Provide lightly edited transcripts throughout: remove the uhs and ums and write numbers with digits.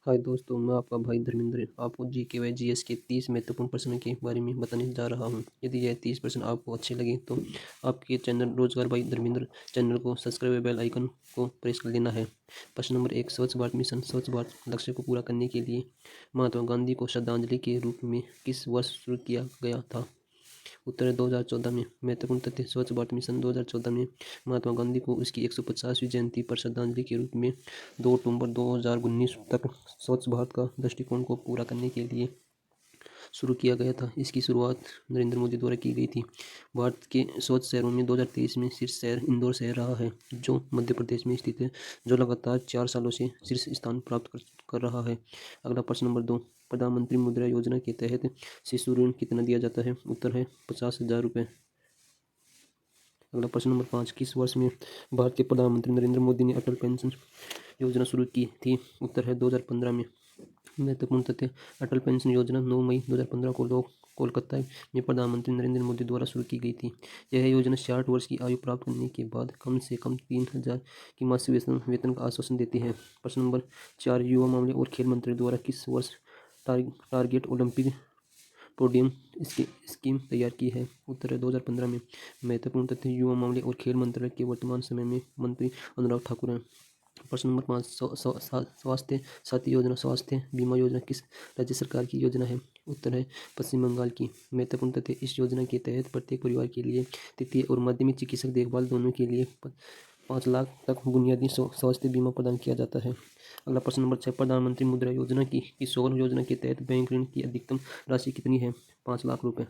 हाय दोस्तों, मैं आपका भाई धर्मेंद्र आपको जीके व जीएस के 30 महत्वपूर्ण प्रश्नों के बारे में बताने जा रहा हूं। यदि यह 30 प्रश्न आपको अच्छे लगे तो आपके चैनल रोजगार भाई धर्मेंद्र चैनल को सब्सक्राइब व बेल आइकन को प्रेस कर देना है। प्रश्न नंबर 1, स्वच्छ भारत मिशन। स्वच्छ भारत लक्ष्य को पूरा करने के लिए महात्मा गांधी को श्रद्धांजलि के रूप में किस वर्ष शुरू किया गया था? उत्तर है 2014 में। महत्वपूर्ण तथ्य: स्वच्छ भारत मिशन 2014 में महात्मा गांधी को उसकी 150वीं जयंती पर श्रद्धांजलि के रूप में 2 अक्टूबर 2019 तक स्वच्छ भारत का दृष्टिकोण को पूरा करने के लिए शुरू किया गया था। इसकी शुरुआत नरेंद्र मोदी द्वारा की गई थी। भारत के स्वच्छ शहरों में 2023 में शीर्ष शहर इंदौर शहर रहा है, जो मध्य प्रदेश में स्थित है, जो लगातार 4 सालों से शीर्ष स्थान प्राप्त कर रहा है। अगला प्रश्न नंबर 2, प्रधानमंत्री मुद्रा योजना के तहत शिशु ऋण कितना दिया जाता है? उत्तर है 50,000 रुपये। अगला प्रश्न नंबर 5, किस वर्ष में भारत के प्रधानमंत्री नरेंद्र मोदी ने अटल पेंशन योजना शुरू की थी? उत्तर है 2015 में। महत्वपूर्ण तथ्य: अटल पेंशन योजना 9 मई 2015 को कोलकाता में प्रधानमंत्री नरेंद्र मोदी द्वारा शुरू की गई थी। यह योजना 60 वर्ष की आयु प्राप्त करने के बाद कम से कम 3,000 की मासिक वेतन का आश्वासन देती है। प्रश्न नंबर 4, युवा मामले और खेल मंत्री द्वारा किस वर्ष टारगेट ओलंपिक पोडियम स्कीम तैयार की है? उत्तर है 2015 में। महत्वपूर्ण तथ्य: युवा मामले और खेल मंत्रालय के वर्तमान समय में मंत्री अनुराग ठाकुर हैं। प्रश्न नंबर 5, स्वास्थ्य साथी योजना स्वास्थ्य बीमा योजना किस राज्य सरकार की योजना है? उत्तर है पश्चिम बंगाल की। महत्वपूर्ण तथ्य: इस योजना के तहत प्रत्येक परिवार के लिए तृतीय और माध्यमिक चिकित्सक देखभाल दोनों के लिए 5 लाख तक बुनियादी स्वास्थ्य बीमा प्रदान किया जाता है। अगला प्रश्न नंबर 6, प्रधानमंत्री मुद्रा योजना की किशोर योजना के तहत बैंक ऋण की अधिकतम राशि कितनी है? 5 लाख रुपए।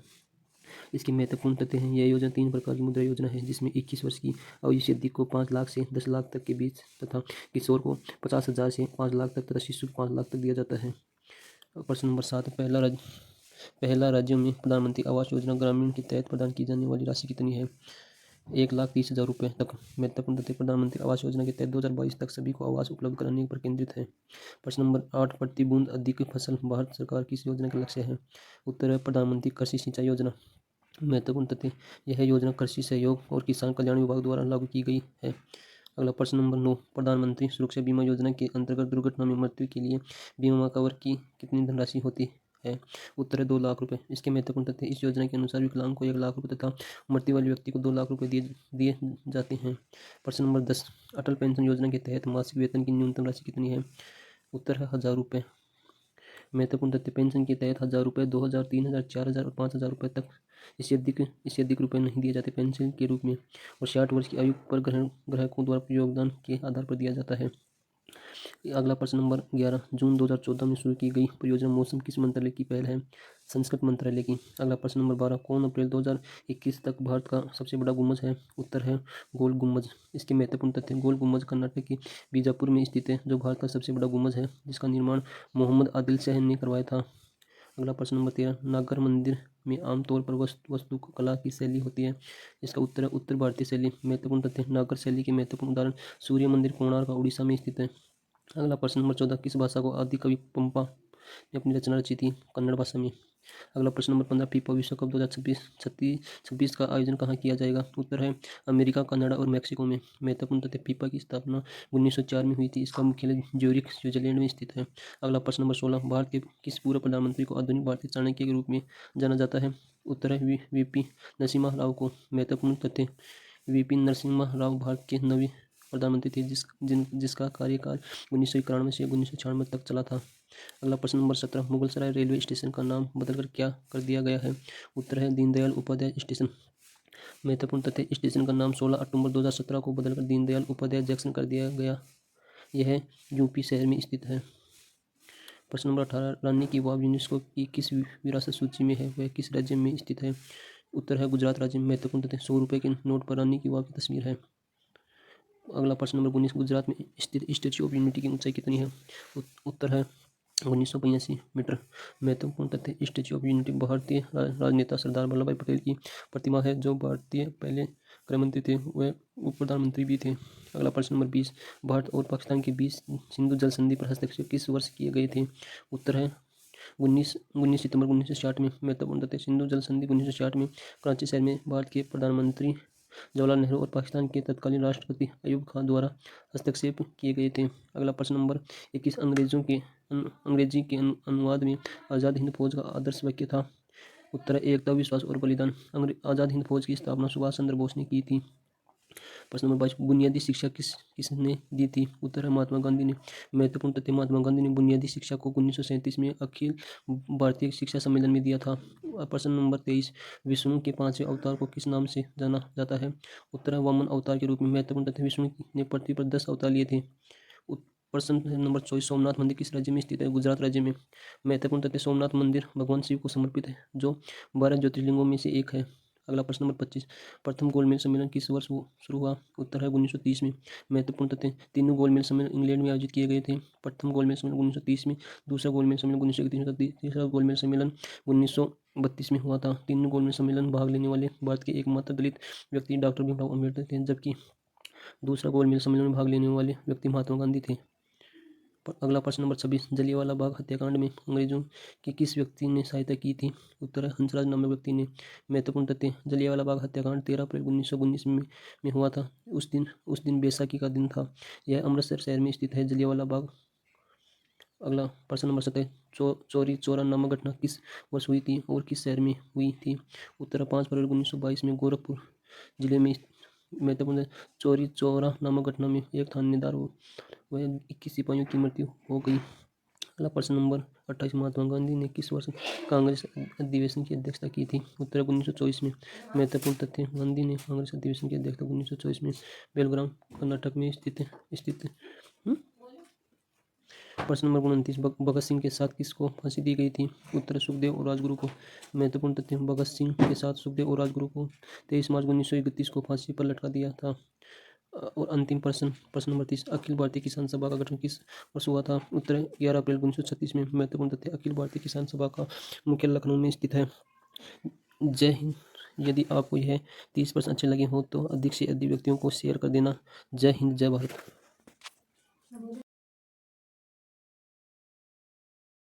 इसके महत्वपूर्ण तथ्य हैं: यह योजना 3 प्रकार की मुद्रा योजना है, जिसमें 21 वर्ष की आयु से अधिक को 5 लाख से 10 लाख तक के बीच तथा किशोर को 50,000 से 5 लाख तक तथा शिशु को 5 लाख तक दिया जाता है। प्रश्न नंबर 7, पहला राज्यों में प्रधानमंत्री आवास योजना ग्रामीण के तहत प्रदान की जाने वाली राशि कितनी है? 1,30,000 रुपये तक। महत्वपूर्ण तथ्य: प्रधानमंत्री आवास योजना के तहत 2022 तक सभी को आवास उपलब्ध कराने पर केंद्रित है। प्रश्न नंबर 8, प्रति बूंद अधिक फसल भारत सरकार की इस योजना का लक्ष्य है? उत्तर है प्रधानमंत्री कृषि सिंचाई योजना। महत्वपूर्ण तथ्य: यह योजना कृषि सहयोग और किसान कल्याण विभाग द्वारा लागू की गई है। अगला प्रश्न नंबर 9, प्रधानमंत्री सुरक्षा बीमा योजना के अंतर्गत दुर्घटना में मृत्यु के लिए बीमा कवर की कितनी धनराशि होती है? उत्तर है 2 लाख रुपए। इसके महत्वपूर्ण तथ्य: इस योजना के अनुसार विकलांग को 1 लाख रुपए तथा मृत्यु वाले व्यक्ति को 2 लाख रुपए दिए जाते हैं। प्रश्न नंबर 10, अटल पेंशन योजना के तहत मासिक वेतन की न्यूनतम राशि कितनी है? उत्तर है 1,000 रुपये। महत्वपूर्ण तथ्य: पेंशन के तहत 1,000 रुपये, 2,000, 3,000, 4,000 और 5,000 रुपये तक इससे अधिक रुपये नहीं दिए जाते पेंशन के रूप में, और 60 वर्ष की आयु पर ग्राहकों द्वारा योगदान के आधार पर दिया जाता है। अगला प्रश्न नंबर 11, जून 2014 में शुरू की गई परियोजना मौसम किस मंत्रालय की पहल है? संस्कृत मंत्रालय की। अगला प्रश्न नंबर 12, कौन अप्रैल 2021 तक भारत का सबसे बड़ा गुम्बज है? उत्तर है गोल गुम्बज। इसके महत्वपूर्ण तथ्य: गोल गुम्बज कर्नाटक के बीजापुर में स्थित है, जो भारत का सबसे बड़ा गुम्बज है, जिसका निर्माण मोहम्मद आदिल शाह ने करवाया था। अगला प्रश्न नंबर 13, नागर मंदिर में आमतौर पर वास्तुकला की शैली होती है? इसका उत्तर है उत्तर भारतीय शैली। महत्वपूर्ण तथ्य: नागर शैली के महत्वपूर्ण उदाहरण सूर्य मंदिर कोणार्क उड़ीसा में स्थित है। अगला प्रश्न नंबर 14, किस भाषा को आदि कवि पंपा ने अपनी रचना रची थी? कन्नड़ भाषा में। अगला प्रश्न नंबर 15, फीफा विश्व कप 2026 का आयोजन कहाँ किया जाएगा? उत्तर है अमेरिका, कनाडा और मैक्सिको में। महत्वपूर्ण तथ्य: फीफा की स्थापना 1904 में हुई थी। इसका मुख्यालय ज्यूरिख स्विट्जरलैंड में स्थित है। अगला प्रश्न नंबर 16, भारत के किस पूर्व प्रधानमंत्री को आधुनिक भारतीय चाणक्य के रूप में जाना जाता है? उत्तर है वीपी नरसिम्हा राव को। महत्वपूर्ण तथ्य: वीपी नरसिम्हा राव भारत के 9वें प्रधानमंत्री थे, जिसका कार्यकाल 1991 से 1996 तक चला था। अगला प्रश्न नंबर 17, मुगलसराय रेलवे स्टेशन का नाम बदलकर क्या कर दिया गया है? उत्तर है दीनदयाल उपाध्याय स्टेशन। महत्वपूर्ण तथ्य: स्टेशन का नाम 16 अक्टूबर 2017 को बदलकर दीनदयाल उपाध्याय जंक्शन कर दिया गया। यह यूपी शहर में स्थित है। प्रश्न नंबर 18, रानी की वाव यूनेस्को की किस विरासत सूची में है? वह किस राज्य में स्थित है? उत्तर है गुजरात राज्य में। महत्वपूर्ण तथ्य: 100 रुपये के नोट पर रानी की वाव की तस्वीर है। अगला प्रश्न नंबर 19, गुजरात में स्थित स्टैच्यू ऑफ यूनिटी की ऊंचाई कितनी है? उत्तर है 1982 मीटर। महत्वपूर्ण तथ्य: स्टैच्यू ऑफ यूनिटी भारतीय राजनेता सरदार वल्लभ भाई पटेल की प्रतिमा है, जो भारतीय पहले गृह मंत्री थे, वह उप प्रधानमंत्री भी थे। अगला प्रश्न नंबर 20, भारत और पाकिस्तान के बीच सिंधु जल संधि पर हस्ताक्षर किस वर्ष किए गए थे? उत्तर है 19 सितंबर 1960 में। महत्वपूर्ण तथ्य: सिंधु जल संधि 1960 में कराची शहर में भारत के प्रधानमंत्री जवाहरलाल नेहरू और पाकिस्तान के तत्कालीन राष्ट्रपति अयूब खान द्वारा हस्तक्षेप किए गए थे। अगला प्रश्न नंबर 21, अंग्रेजी के अनुवाद में आज़ाद हिंद फौज का आदर्श वाक्य था। उत्तर है एकता, विश्वास और बलिदान। आज़ाद हिंद फौज की स्थापना सुभाष चंद्र बोस ने की थी। प्रश्न नंबर 22, बुनियादी शिक्षा किसने दी थी। उत्तर है महात्मा गांधी ने। महत्वपूर्ण तथ्य, महात्मा गांधी ने बुनियादी शिक्षा को 1937 में अखिल भारतीय शिक्षा सम्मेलन में दिया था। प्रश्न नंबर 23, विष्णु के 5वें अवतार को किस नाम से जाना जाता है। उत्तर है वामन अवतार के रूप में। महत्वपूर्ण तथ्य, विष्णु ने पृथ्वी पर 10 अवतार लिए थे। प्रश्न नंबर 24, सोमनाथ मंदिर किस राज्य में स्थित है। गुजरात राज्य में। महत्वपूर्ण तथ्य, सोमनाथ मंदिर भगवान शिव को समर्पित है, जो 12 ज्योतिर्लिंगों में से एक है। अगला प्रश्न नंबर 25, प्रथम गोलमेज सम्मेलन किस वर्ष शुरू हुआ। उत्तर है 1930 में। महत्वपूर्ण तथ्य, तीनों गोलमेज सम्मेलन इंग्लैंड में आयोजित किए गए थे। प्रथम गोलमेज सम्मेलन 1930 में, दूसरा गोलमेज सम्मेलन 1931 में, तीसरा गोलमेज सम्मेलन 1932 में हुआ था। तीनों गोलमेज सम्मेलन भाग लेने वाले भारत के एकमात्र दलित व्यक्ति डॉक्टर भीमराव अम्बेडकर थे, जबकि दूसरा गोलमेज सम्मेलन में भाग लेने वाले व्यक्ति महात्मा गांधी थे। अगला प्रश्न नंबर 26, जलियांवाला बाग हत्याकांड में अंग्रेजों की किस व्यक्ति ने सहायता की थी। उत्तर है हंसराज नामक व्यक्ति ने। महत्वपूर्ण तथ्य, जलियांवाला बाग हत्याकांड 13 अप्रैल 1919 में हुआ था। उस दिन बैसाखी का दिन था। यह अमृतसर शहर में स्थित है जलियांवाला बाग। अगला प्रश्न नंबर 27, चौरी चौरा नामक घटना किस वर्ष हुई थी और किस शहर में हुई थी। उत्तर 5 फरवरी 1922 में गोरखपुर जिले में। महत्वपूर्ण, चौरी चौरा नामक घटना में एक थानेदार व 21 सिपाहियों की मृत्यु हो गई। अगला प्रश्न नंबर 28, महात्मा गांधी ने किस वर्ष कांग्रेस अधिवेशन की अध्यक्षता की थी। उत्तर 1924 में। महत्वपूर्ण तथ्य, गांधी ने कांग्रेस अधिवेशन की अध्यक्षता 1924 में बेलगाम कर्नाटक में स्थित। प्रश्न नंबर 29, भगत सिंह के साथ किसको फांसी दी गई थी। उत्तर सुखदेव और राजगुरु को। महत्वपूर्ण तथ्य, भगत सिंह के साथ सुखदेव और राजगुरु को 23 मार्च 1931 को फांसी पर लटका दिया था। और अंतिम प्रश्न नंबर 30, अखिल भारतीय किसान सभा का गठन किस वर्ष हुआ था। उत्तर 11 अप्रैल 1936 में। महत्वपूर्ण तथ्य, अखिल भारतीय किसान सभा का मुख्यालय लखनऊ में स्थित है। जय हिंद। यदि आपको यह 30 प्रश्न अच्छे लगे हो तो अधिक से अधिक व्यक्तियों को शेयर कर देना। जय हिंद, जय भारत।